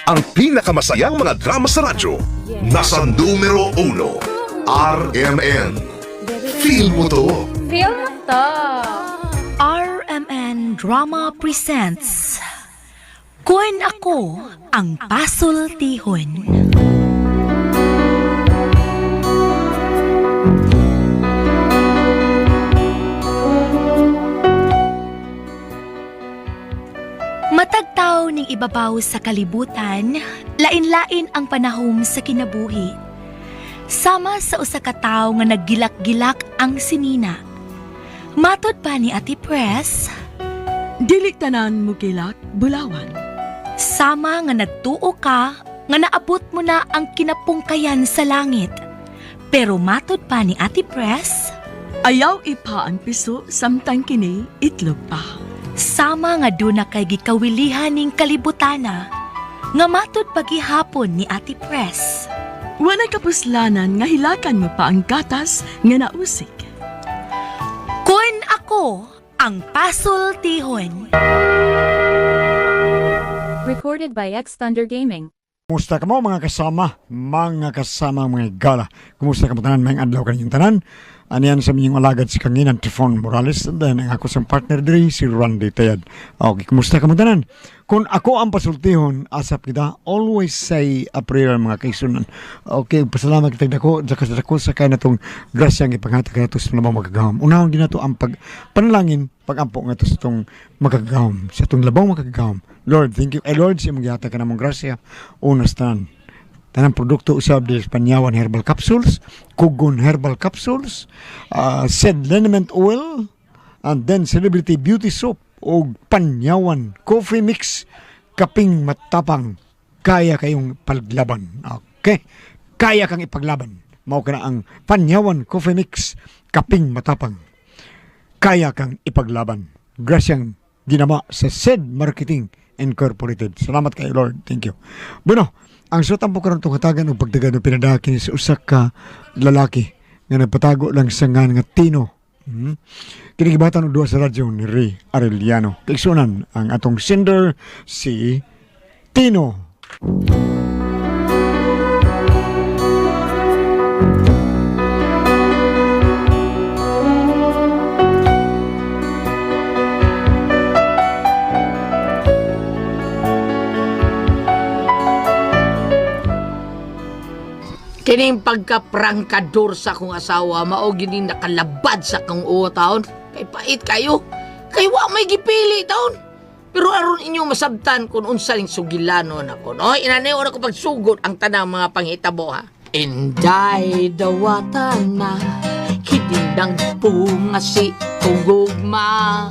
Ang pinakamasayang mga drama sa radyo, nasa numero 1, RMN. Feel mo to. Feel mo to. RMN Drama presents Kun Ako Ang Pasultihon. Matagtaw ning ibabaw sa kalibutan, lain-lain ang panahom sa kinabuhi. Sama sa usa ka tawo nga naggilak-gilak ang sinina. Matod pa ni Ate Press, Dili tanan mo gilak, bulawan. sama nga nagtuo ka nga naabot mo na ang kinapungkayan sa langit. Pero matod pa ni Ate Press, Ayaw ipa ang piso, samtang kini itlog pa. sama nga duna kay gikawilihan ning kalibutana, nga matod pagihapon ni Ate Press. Walay kapuslanan nga hilakan mo pa ang gatas nga nausik. Kun Ako Ang Pasultihon. Recorded by X Thunder Gaming. Kumusta ka mo mga kasama mga gala. Kumusta ka mo tanan, mga adlaw kanyang tanan. Aniyan sa minyong alagad si Kanginan Tifon Morales, and then ang ako sa partner diri si Randy Tayad. Okay, kumusta ka mo tanan? Kung ako ang pasultihon, asap kita, always say a prayer mga kaisunan. Okay, pasalamat kita dako sa kaya na itong grasyang ipanghatag ka na ito sa labang magagahom. Unahon din na ito ang panalangin, pagampo nga ito sa itong magagahom, sa itong labang magagahom. Lord, thank you. Lord, siya maghihatag ka namang grasya. Unas tanan. Tanang produkto usab di Panyawan Herbal Capsules, Kugon Herbal Capsules, Said Liniment Oil, and then Celebrity Beauty Soap o Panyawan Coffee Mix, kaping matapang, kaya kayong paglaban. Okay? Kaya kang ipaglaban. Mao ka na ang Panyawan Coffee Mix, kaping matapang, kaya kang ipaglaban. Grasyang ginama sa Said Marketing Incorporated. Salamat kay Lord. Thank you. Bueno, ang sutang po karong hatagan o pagdagan ng pinadakin sa usak ka lalaki nga nagpatago lang sa nga Tino. Kinigibatan o duwa sa radyo ni Ray Arellano. Kaigsunan ang atong sender si Tino. Kining pagkaprangkador sa akong asawa, mao gini nakalabad sa akong taon. Kay pait kayo. Kay wa may gipili taon. Pero aron inyo masabtan kung unsa ning sugilanon ako. No, inaneo na ko pagsugod ang tanang mga panghitabo ha. Inday dawatan na kidindang punga si ugugma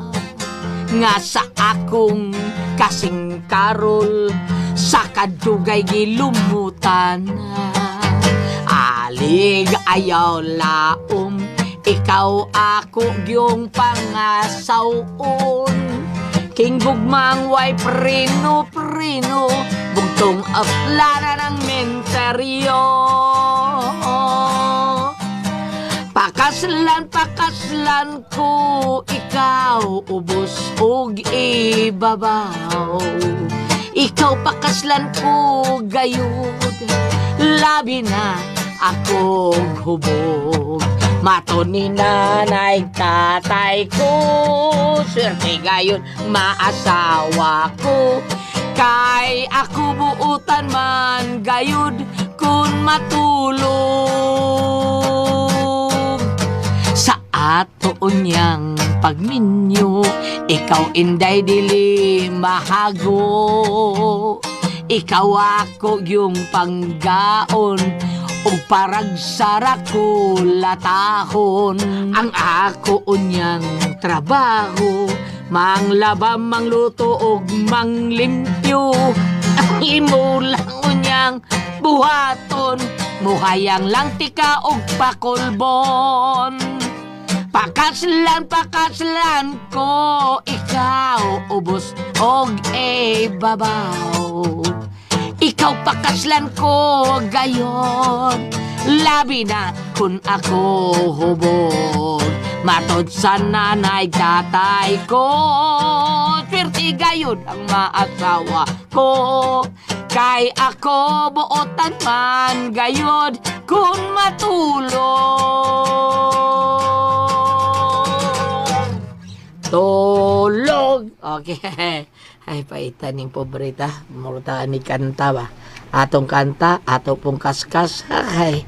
nga sa akong kasing karol sa kadugay gilumutan. Alig ayaw laom, ikaw ako gyung pangasawon. King gugmang way prino-prino, bugtong aplana ng menteryo. Pakaslan ko, ikaw ubos og ibabaw. Ikaw pakaslan ko gayud, labi na akong hubog. Mato ni nanay tatay ko, swerte gayon maasawa ko. Kay ako buutan man gayud kun matulog. Sa ato unyang pagminyo, ikaw inday dili mahago. Ikaw ako yung panggaon o parag sarako latahon. Ang ako unyang trabaho, manglaba, mangluto o manglimpyo. Ang imo lang unyang buhaton, muhayang lang tika o pakulbon. Pakaslan ko, ikaw ubos og babaw. Ikaw pakaslan ko gayon, labi na kun ako hubog. Matod sa nanay tatay ko, swerte gayud ang maasawa ko. Kay ako buotan man gayud kung matulog. Tulog. Okay. Ay, paitan yung pobreta. Murutaan ni kanta ba? Atong kanta, ato pong kaskas. Ay,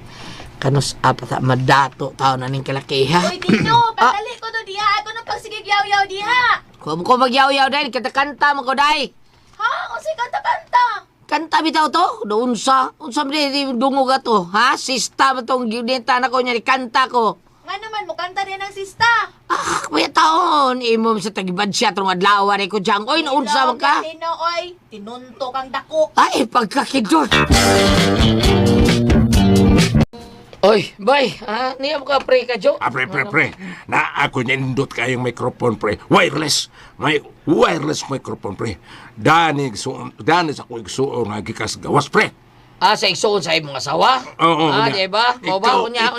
kanus apat madato tao na ning kalakiha. Uy, Tino, patali ko to diha. Ako nang pagsigigyaw-yaw diha. Kung ko magyaw-yaw dahil, kanta mo ko dahil. Ha? O si kanta-kanta. Kanta bitaw to? Doon sa? Unsa di dungog ato? Ha? Sista mo tong ginita na ko niya, kanta ko. Nga naman mo, kanta rin ang sista. Ah, kaya taon. Imo sa tagibad siya, itong adlawa rin ko dyan. Oy, naunsa mo ka? Tino, oy. Tinunto kang dako. Ay, pagkakidot. Oy, bay, ha? Niya mo ka pre ka, Jo? Pre. Na ako nindot kayong microphone, pre. Wireless. May wireless microphone, pre. Danig sa ko igsuon nga gikas gawas, pre. Ah, sa igsuon sa imong asawa? Oo, Ah, unya. di ba? Mau ba? Unya.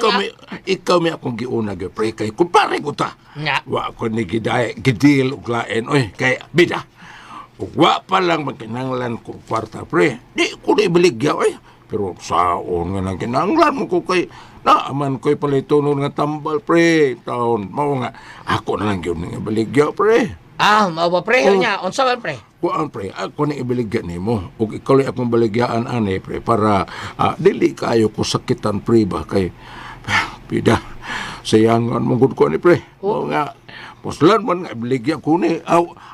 Ikaw may akong giuna, pre. Kay kumpare ko ta. Nga. Wa ko ni gidil ug lain. Oy, kay bida. Ug wa pa lang magkinanglan ko kwarta, pre. Di ko na ibaligya, oy. Pero saon nga nang kinanglan mo ko kay naaman ko'y palitonon nga tambal, pre. Taon, mao nga. Ako na lang yun nga ibaligya, pre. Ah, mau ba pre? Unya, unsa man pre? Kuan, pre, ako na ibaligya nimo. Ug ikaw lang akong baligyaan, ane, pre, para dili kayo ko sakitan, pre, ba? Kay, pida, sayangan mong good ko ni, pre. O nga, puslan man nga ibaligya ko ni.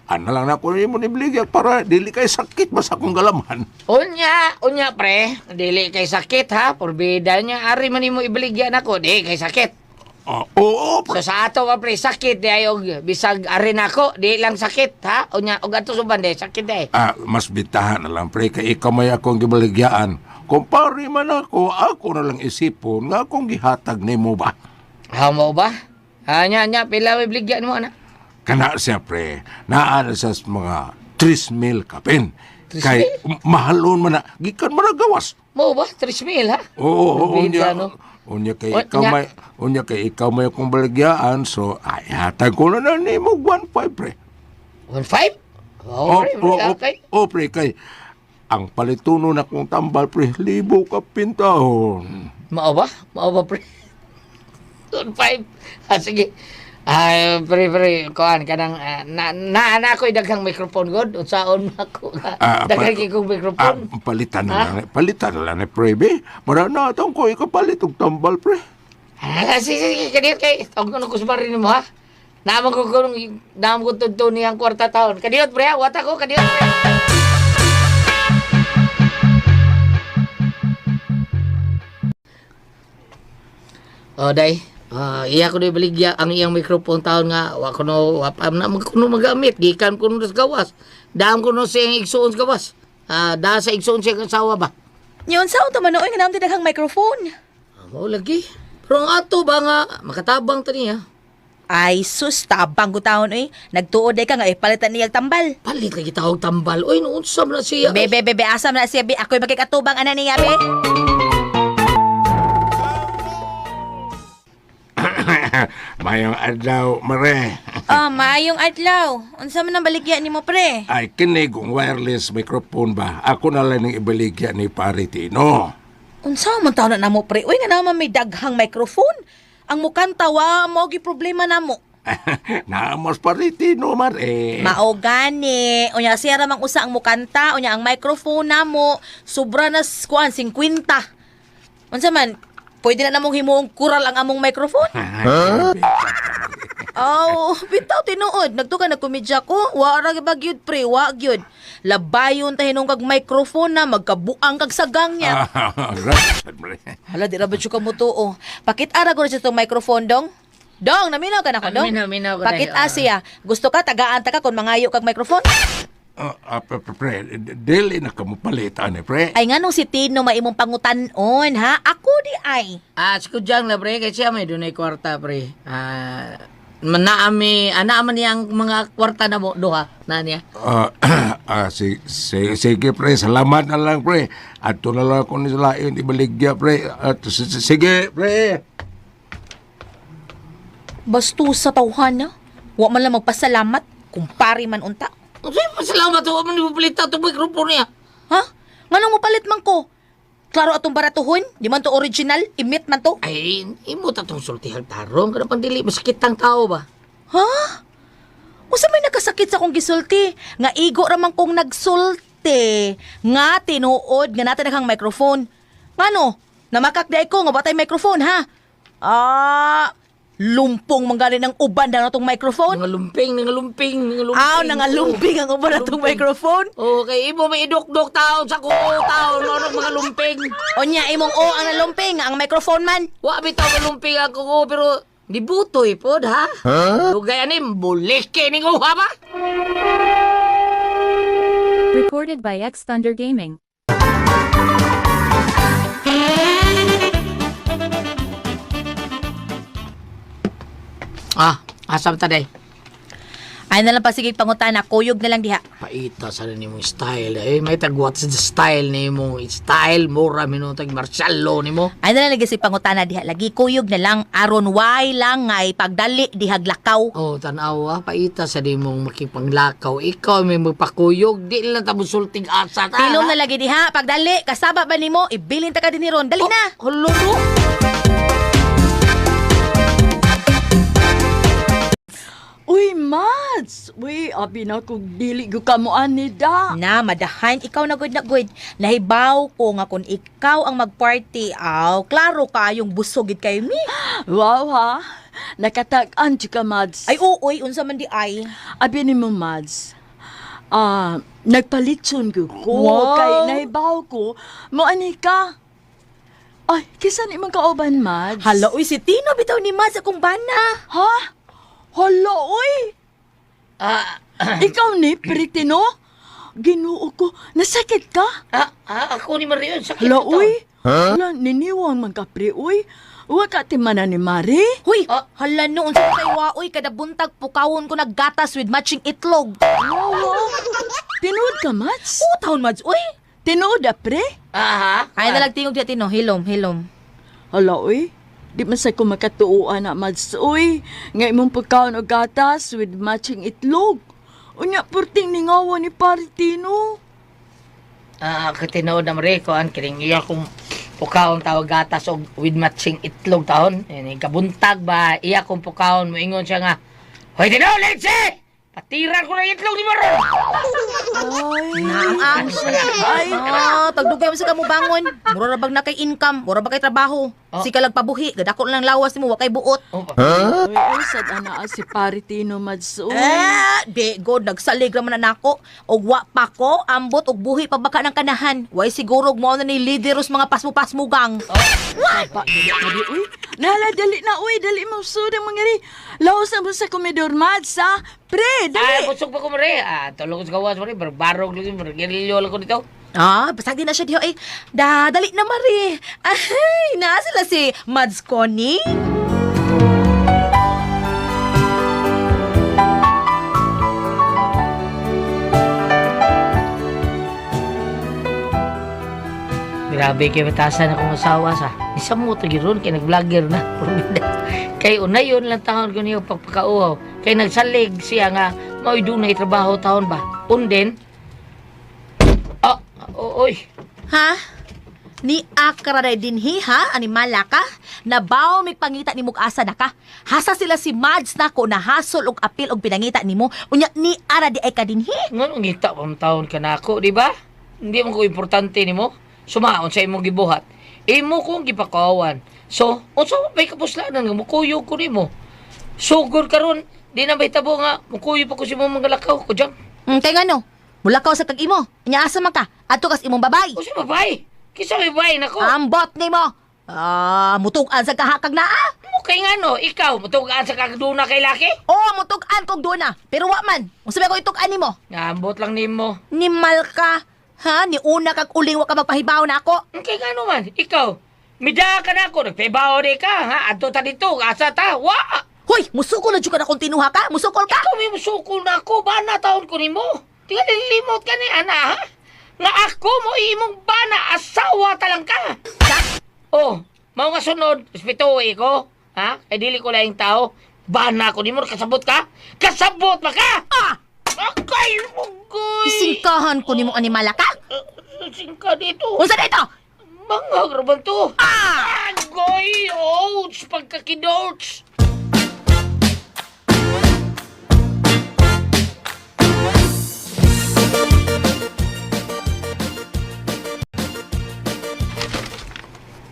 Ana lang na ko ni mo ni ibaligya para dili kay sakit ba sa akong galaman. Unya pre, dili kay sakit ha, porbida niya, ari man nimo ibaligyan ako, di kay sakit. Oo, pre. So sa ato ka pre, sakit di ayog, bisag ari nako, di lang sakit ha, unya, og ato suban di, sakit di. Mas bitahan na lang, pre, kay ikaw may akong gibaligyaan. Kumpare man ako na lang isipon nga akong gihatag nimo ba. Ha, mo ba? Nya, pila may ibaligyan mo, anak? Kana siya, pre, naana sa mga 3,000 kapin. Kay mahalon man na, gikan man na gawas. Mo ba? 3,000 ha? Oo, Porbida, unya. no? Unya kay O, ikaw may akong baligyaan, so ay hatag ko na nimo 1,500, pre. 1,500? Oh, pre, okay. Pre, kay ang palituno na kong tambal, pre, 1,000 ka pintahon. Mao ba, pre? 1,500. Ah, sige. Ay, pre, kuan kanang na ako'y daghang microphone god. Unsaon ako? Daghang kong microphone. Palitan na lang, pre, be. Mara na atong ko ikapalit og tambal, pre. Sige, kaniyot kay. Tawag ko nung kusbarin mo, ha? Naman ko tunto niyang kwarta taon. Kaniyot, pre, ha? Wata ko, kaniyot, pre. Day. Iya ko na ibaligya ang iyang microphone taon nga wa kuno magamit gikan kuno sa gawas. Dam kuno sa iyang igsuon sa gawas. Da sa igsuon siya kasawa ba? Yun, saan ito manoy nga naman daghang microphone? Mao lagi. Pero ang ato ba nga makatabang ta niya? Ay, sus, tabang ko taon, oy. Nagtuod ay ka nga, palitan niyag tambal. Palit lagi tawag tambal. Oy, noon sa na siya. Bebe, asam na siya, be. Ako'y magkikatubang ana niya, be. Mayong adlaw, mare. Maayong adlaw. Unsa man ang baligya ni mo, pre? Ay, kinig ang wireless microphone ba? Ako na lang ang ibaligya ni Pare Tino. Unsa man taon na mo, pre? Uy, nga naman may daghang microphone. Ang mukhang tawa, mo gi problema na mo. Naamos Pare Tino, mare. Mao gani. Unya siya ramang usa ang mukanta, unya ang microphone na mo, sobra na kuan 50. Unsa man, pwede na namong himuong kural ang among microphone? Bitaw tinuod. Nagtuka na komedya ko. Wa ra ba gyud pre, wa gyud. Labayon ta hinung kag microphone na magkabuang kag sagang niya. Hala di ra ba ka mo tuo. Pakit ara ko sa tong microphone dong. Dong, naminaw ka na ko dong. Minaw ko. Pakit siya. Gusto ka tagaan ta ka kun mangayo kag microphone? Pre, dili na ka mo palitan, pre. Ay nganong si Tino maimong pangutan-on, ha? Ako di ay. Siko dyan la, pre. Kasi siya may dunay kwarta, pre. Naaman niyang mga kwarta na mo, duha, na niya. Sige, pre. Salamat na lang, pre. At ito na lang ako ni Salain, ibaligya, pre. Sige, pre. Basto sa tawhan na. Wa man lang magpasalamat. Kumpari man unta. Unsay pasalamat to man ipalita tong microphone niya. Ha? Nganong mo palit man ko? Klaro atong baratuhon? Di man to original? Imit man to? Ay, imo ta tong sultihang tarong kada pandili masakit ang tao ba? Ha? Usa may nakasakit sa kong gisulti? Nga igo raman kong nagsulti. Nga tinuod nga natin nakang microphone. Ngano? Namakak di ko nga batay microphone ha? Lumpong manggali ng uban na itong microphone? Nangalumping. Nangalumping ang uban na itong microphone? Okay, imo may idok-dok taon sa kuo taon no mga lumping. Onya, imong ang nalumping, ang microphone man. Wa bitaw malumping ako ko pero di butoy pod ha. Lugay ani bulis kini ko ha ba? Recorded by X Thunder Gaming. Asam ta day. Ay na lang pasigig pangutana, kuyog na lang diha. Paita sa ni mo style eh. May tag what's the style ni mo? Style mura minutag martial law ni mo. Ay na lang lagi si pangutana diha, lagi kuyog na lang, aron way lang ngay pagdali dihag lakaw. Oh, tanaw paita sa di mong makipanglakaw. Ikaw may magpakuyog, di lang tamo sulting asa ta. Tilom na lagi diha, pagdali, kasaba ba nimo, ibilin ta ka din ron, dali na. Hulo mo. Uy, Mads! Uy, abi na kong dili ko kamuan ni da. Na, madahan, ikaw na good. Nahibaw ko nga kung ikaw ang magparty, klaro ka yung busogid kayo mi. Wow ha, nakatag-an ka, Mads. Ay, uoy, unsa man di ay. Abi ni mo, Mads. Nagpalitson ko. Wow. Kay nahibaw ko, mo ani ka. Ay, kisan imong kauban, Mads? Hala, uy, si Tino bitaw ni Mads akong bana. Ha? Hala, uy! Ikaw ni, Peritino? Ginoo ko, nasakit ka? Ako ni Marion sakit. Hala, ito. uy! Hala, niniwang man ka, pre, uy! Uwa ka timana ni Mari? Huy, hala no, unsa kay waoy kada buntag pukawon ko naggatas with matching itlog. Wow! Tinood ka, Mads? Taon Mads, uy. Tinood, pre? Ay na lang tingog diha Tino, hilom. Hala, uy! Di man sa ko makatuuan na, Mads, uy! Nga imong pagkaon o gatas with matching itlog. Unya, purting ningawa ni Paritino. Katinood na Marie ko ang kining iya kong pukaon tawag gatas og with matching itlog taon. Ini kabuntag ba iya kong pukaon mo ingon siya nga. Hoy Tino, Lense! Patiran ko na itlog ni Maron! Naang. Ay, tagdugay mo sa kamo bangon. Mura ra bag na kay income, mura ba kay trabaho. Sika lang pabuhi, gadako lang lawas nimo wa kay buot. Uy, ay, sad ana si Paritino, Mads, uy! Di god nagsalig raman na nako og wa pa ko ambot og buhi pa baka ng kanahan. Way siguro og mao na ni lideros mga pasmo-pasmugang. Pa, dali, uy! Nala, dali na, uy! Dali mo sudang mangari! Laos na mo sa komedor, Mads, ha? Pre, dali! Busog pa ko Marie. Tulog ko sa gawas Marie. Barbarog lagi. Bargerilyo lang ko dito. Basag din na siya diyo. Ay, dali na Mari. Ay, naa sila si Mads Connie. Grabe kay batasan akong asawa sa. Isa mo to giron kay nag-vlogger na. Kay unay yun lang taon ko niyo pagpakauhaw. Kay nagsalig siya nga mao dunay trabaho taon ba. Unden. Oy. Ha? Ni akaraday dinhi ha? Animala ka? Nabaw may pangita ni asa na ka? Hasa sila si Mads na ko na hasol og apil og pinangita nimo. Unya ni ara di ay ka dinhi? Nganong ngita pang taon ka na ako, di ba? Hindi mo ko importante nimo. Sumaon sa imong gibuhat. Imo kong gipakawan. So, unsa may kapuslanan nga mukuyo ko nimo? Sugod karon, di na may tabo nga mukuyo pa ko si mong mga lakaw ko diyan. Kay ngano? Mula ka sa kag-imo. Inya asa man ka? Adto kas imong babay. O si babay. Kisa may babay nako. Ambot nimo. Mutugan sa kahakag na Kay ngano, ikaw mutugaan sa kagduna kay laki? mutugan kog duna. Pero wa man. Unsa ko itugan nimo? Ngambot lang nimo. Nimal ka. Ha? Ni una kag uling wa ka magpahibaw na ako. Kay ngano man, ikaw midya ka na ako, nagpebaw di ka, ha? Adto ta dito, asa ta, wa! Hoy, musukol na dyan ka na kung tinuha ka. Musukol ka. Ikaw may musukol na ako, ba na taon ko nimo? Tingnan lilimot ka ni ana, ha? Nga ako mo imong bana, asawa talang ka. Oh, mao nga sunod, respetuhi ko, ha? Kay dili ko laing tao, bana ko nimo, kasabot ka? Kasabot ba ka? Sakay mo, goy! Isingkahan ko nimo animal ka. Singka dito. Unsa dito? Mga graban to. Goy! Ouch! Pagkakidouch!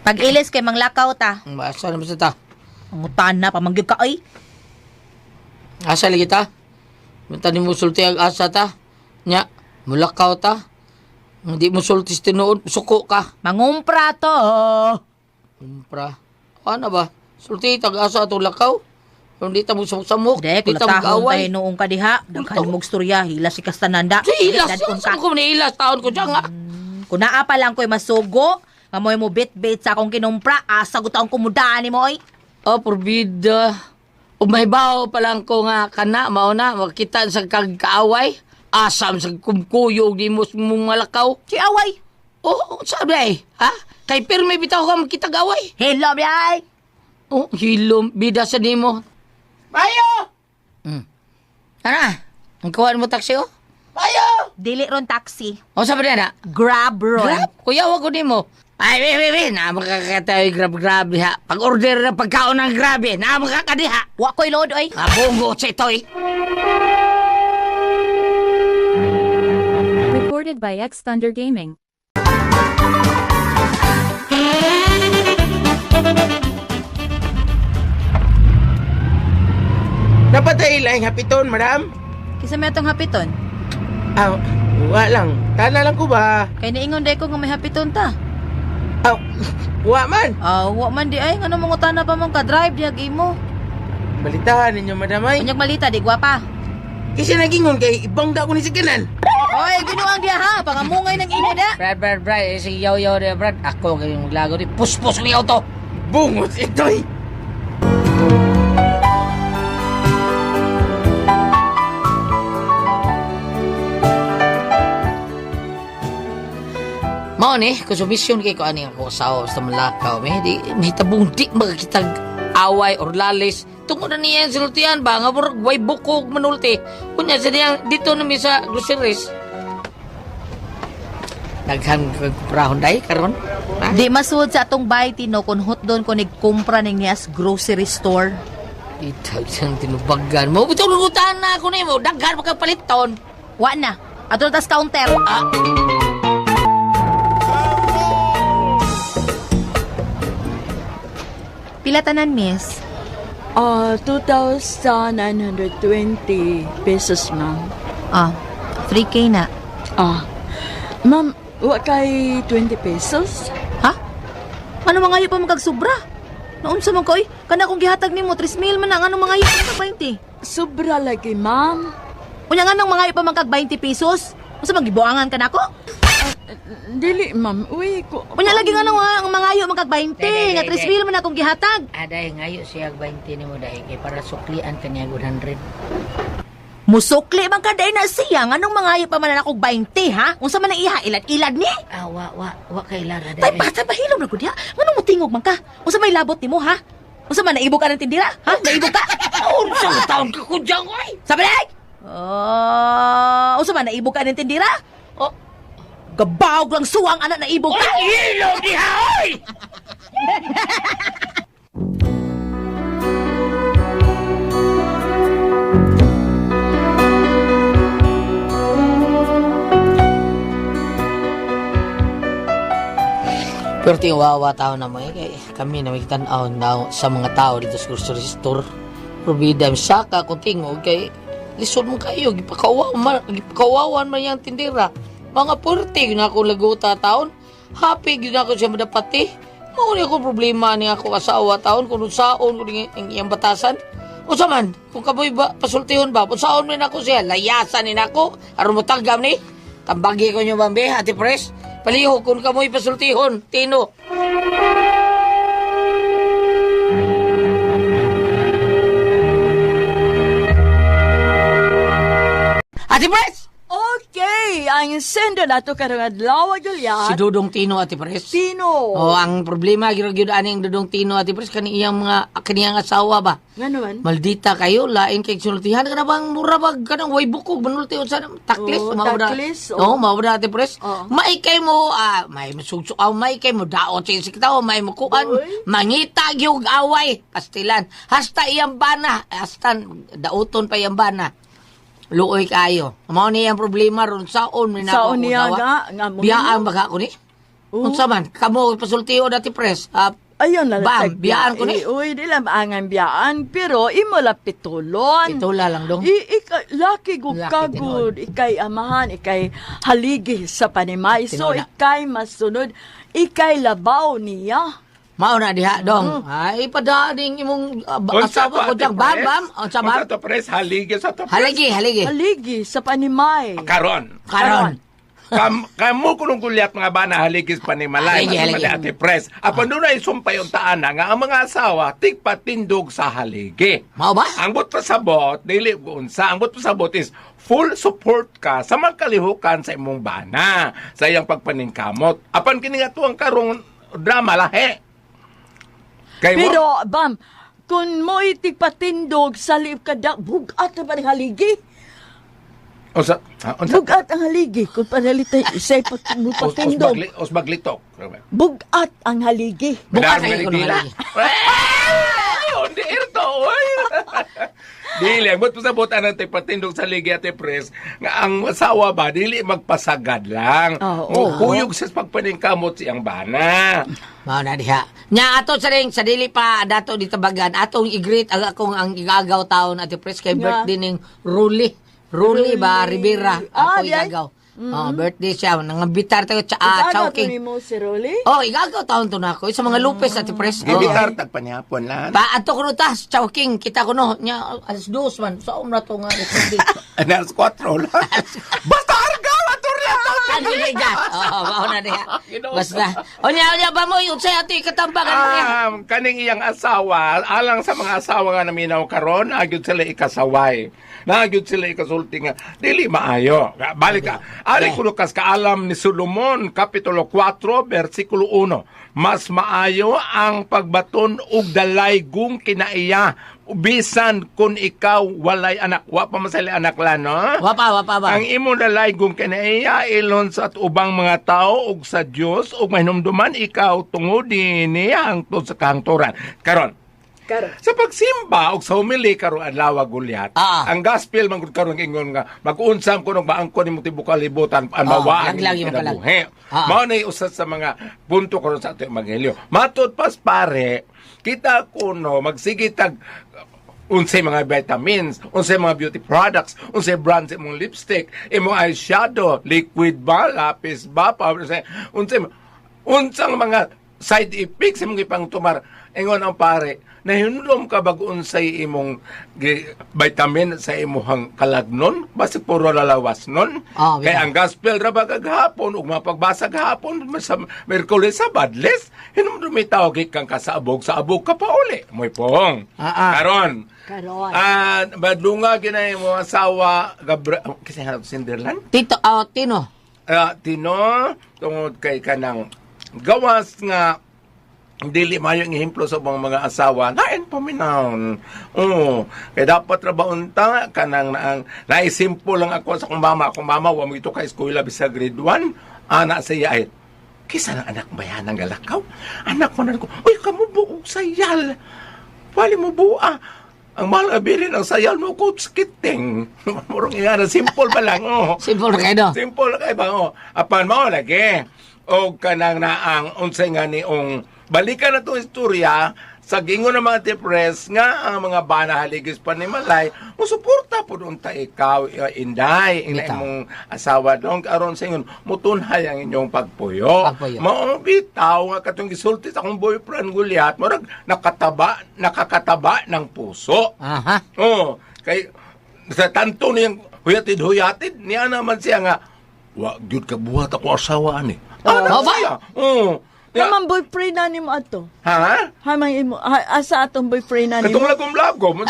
Pag ilis kay manglakaw ta. Asa naman sa ta? Mangutan na pamanggib ka ay. Asa lagi ta? Mata ni mo sulti ang asa ta. Nya, mulakaw ta. Hindi mo sultis tinuod, suko ka. Mangumpra to. Umpra. Ano ba? Sulti tag asa atong lakaw? Hindi ta mo samok-samok. Dek, Di ta latahon mag-away. tayo noong ka diha. Daghan mong storya, hilas si Kastananda. Si ilas, Dadkon saan ko ni ilas taon ko dyan nga. Kung naa pa lang ko'y masugo, ngamoy mo bit-bit sa akong kinumpra, asagot akong kumudaan ni mo oy. Oh, porbida. Umaybaw pa lang ko nga kana, mauna, makita sa kagkaaway. Asam sa kumkuyog di mo mong malakaw. Si away. Oh, sabi ay, ha? Kay pirme bitaw ka makita gaway. Hello, biyay. Oh, hilom, bida sa nimo. Mayo! Ano? Ang kawan mo taksi, oh? Mayo! Dili ron taxi. O, sabi na. Grab ron. Grab? Kuya, wag ko nimo. Ay, wait. Na makakatayo grab ha. Pag-order na pagkaon ng grabe, na makakadiha. Wa ko'y load oy. Mabungo sa ito, eh. Recorded by X Thunder Gaming. Napatay lang hapiton, madam? Kisa may atong hapiton. Ah, wa lang. Tana lang ko ba? Kay naingon day ko nga may hapiton ta. Ah, wa man. Wa man di ay ngano mangutana pa mong ka-drive diag imo. Balitahan ninyo, madam ay. Unyag malita di gwapa. Kasi nagingon kay ibang da ko ni sikanan. Oy, ginuang diha ha, pangamungay ng imo da. Brad, si Yaw de Brad. Ako kayong maglago di. Puspos ni auto. Bungos ito'y. Mao ni, konsumisyon kay ko ani ako asawa basta malakaw. Di tabong di makakitag away or lalis. Tungod na niya sinultihan ba nga murag way bukog manulti. Kunya sa diyan dito na mi sa groceries. Daghan prahon day karon. Ha? Di masud sa atong bay tino kun hot doon ko nigkumpra ning niyas grocery store. Itag sang tinubagan mo. Bitaw lugutan na ako nimo. Daghan pa kang paliton. Wa na. Ato tas counter. Ah, Pila tanan, miss? 2,920 pesos, ma'am. 3K na. Ma'am, wa kay 20 pesos? Ha? Ano mga pa magkagsubra? Naunsa man ko oy? Kana kong gihatag nimo 3,000 man ang anong mga pa 20. Sobra lagi, ma'am. Unya nga nang mga pa magkag 20 pesos? Unsa magibuangan ka nako? Dili, ma'am. Uy, ko... Unya lagi nga nang mga magkag 20 nga 3,000 man akong gihatag. aday ngayo siya 20 nimo dai kay para suklian kanya 100. Musukli man ka day na siya nga nang mga pa man akong 20 ha? Unsa man ang iha ilad ni? Wa kay lara Tay bata bahilom na gud ya. Nganong mutingog man ka? Unsa may labot nimo ha? Unsa man naibog ka ng tindira? Ha? Naibog ka? Unsa taon ka ko diyan oy? Sabi day! Unsa man naibog ka ng tindira? Oh, Gabawag lang suwang anak na ibog ka! ilaw diha oy! Pero wawa tao na mo kay kami na may tanaw na sa mga tao dito sa grocery store. Probida saka ko tingog kay lisod mo kayo gipakawawan man yang tindera. Mga purti na ako laguta taon. Happy gyud ako siya madapati. Mao ni ako problema ni ako asawa taon kung saon ko iyang batasan. Unsa man kung kaboy ba pasultihon ba saon man ako siya layasan ni nako aron mo tanggam ni. Tambagi ko nyo bambe ati pres. Paliho kung kamoy pasultihon, Tino. Ate Pres! Oh, Okay, ang sendo nato karong adlaw Si Juliet. Dudong Tino, Ate Pres. Tino. Oh, ang problema gyud ani ang Dudong Tino, Ate Pres, kaniyang asawa ba? Nga naman. Maldita kayo, lain kay sultihan ka na bang mura bag ka ng way bukog manulti sa taklis, Oo, maura. taklis, oo. Oo, maura Ate Pres. Oo. Maikay mo, may masugsukaw, maikay mo daot sa siktaw, may mukuan, Uy. mangita gyud away, pastilan. Hasta iyang bana, hasta daoton pa iyang bana. Luoy kayo. Mao ni ang problema ron saon mi na Saon niya nga mo. biyaan ba ko ni? Oo. Unsa man kamo pasultiyo dati Pres. Ayun na Bam, lang. biyaan ko ni. Uy, di lang maangan biyaan. Pero imo la pitulon. Itula lang dong. Laki gug Laki kagud. Ikay amahan, ikay haligi sa panimay. So, Tinola. ikay masunod. Ikay labaw niya. Mao na diha dong. Ay padading imong asawa ko diyang bam. Unsa bam? Unsa to pres? Haligi sa to pres? Haligi. Haligi sa panimay. Karon. Karon. Kamu kunong gulyat mga bana haligis pa ni Malay. Haligi. Ate Pres. Apan doon ay sumpay yung taana nga ang mga asawa tigpatindog sa haligi. Mao ba? Ang but pasabot, dili unsa, ang but pasabot is full support ka sa magkalihukan sa imong bana sa iyang pagpaningkamot. Apan kini nga tuwang karong drama lahi. Kay mo, Pero, Bam, kung mo itigpatindog sa liip kada, bugat na ba ng haligi? unsa Bugat ang haligi. Kung panalitay, isa'y patindog. Osbaglitok. Bugat ang haligi. Bukas Madami ay ko dila. Ayun, di irto. Dili, ang but pasabot ang patindog sa ligi Ate Pres, nga ang asawa ba, dili magpasagad lang. Oo. Kuyog sa pagpaningkamot siyang bana. Mao na diha. Nya ato sa ring sa dili pa dato di tabagan atong i-greet ang akong ang igagaw taon Ate Pres kay Nga. birthday ning Ruli ba Rivera. Ako di ay? igagaw. Birthday siya nang bitar tayo Agaw to Chowking. ni mo si Rolly? Oh, igagaw taon to na ako. Sa mga Lupes Ate Pres. Gibitar tagpanyapon lang. Pa ato ko no tas Chowking kita ko no nya alas 2 man sa umra to nga birthday. Anas 4 lang. Basta argaw atur lang. Ano ni gas? Oh, mao na diha. Basta. Onya ba mo yung sa ati katambagan mo niya. Kaning iyang asawa, alang sa mga asawa nga naminaw karon, agyud sila ikasaway. Nagyud sila ikasulti nga dili maayo. Balik ka. Ali kuno kas kaalam ni Solomon kapitulo 4 bersikulo 1. Mas maayo ang pagbaton og dalaygong kinaiya bisan kun ikaw walay anak. Wa pa masali anak lan, no? Wapa ba? Ang imo dalaygong kinaiya ilon sa ubang mga tao ug sa Dios ug mahinumduman ikaw tungod niya hangtod sa kahangturan. Karon, sa pagsimba og sa humili karon adlaw Gulyat, ang gospel man gud karon ingon nga mag-unsam kuno baangko nimo tibuok kalibutan ang mawaan lagi mo kalag. Mao na usas sa mga punto karon sa ato evangelyo. Matud pas pare, kita kuno magsigitag unsay mga vitamins, unsay mga beauty products, unsay brands imong lipstick, imong eyeshadow, liquid ba, lapis ba, unsang mga side effects imong ipangtumar. Ingon ang pare, nahinulom ka bag-unsay imong vitamin sa imuhang kalagnon, basi puro lalawas nun. Kaya ang gospel ra ba kaghapon, ug mapagbasa gahapon sa Merkulis sa Badles, hinumdumi tawag kang kasabog, sa abog ka pa uli. Moy pong. Karon. Badlunga ginay mo asawa, kasi Cinderland? Tino. Tino, tungod kay kanang gawas nga dili mayo ang ehemplo sa mga asawa lain paminaw. Kaya dapat trabaunta kanang naisimple lang ako sa akong mama wa mo ito ka eskwela bisa grade 1 ana siya ay kisa ng anak bayan ng galakaw anak mo na ko uy kamo buong sayal wali mo buha ang mahal abilin ang sayal mo ko skiting murong iya na simple ba lang Simple kayo no? Simple kayo ba apan mao lagi o kanang naang unsay nga niong balikan na itong istorya sa gingon ng mga tipres nga ang mga bana haligis pa ni Malay musuporta po doon ta ikaw inday imong asawa doon aron sa ingon mutunhay ang inyong pagpuyo. Mao bitaw nga katong gisulti sa akong boyfriend Gulyat murag nakakataba ng puso. Kay sa tanto niyang huyatid niya naman siya nga wa gyud ka buhat ako asawa ani. Siya. Hamang boyfriend na ni mo ato. Ha? Hamang imo asa atong boyfriend na ni mo. Katong lagom-lagom.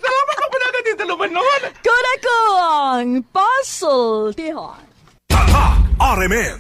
Salamat ka pala ka dito naman naman. Kuna ko ang puzzle, tihon. Tatak RMN.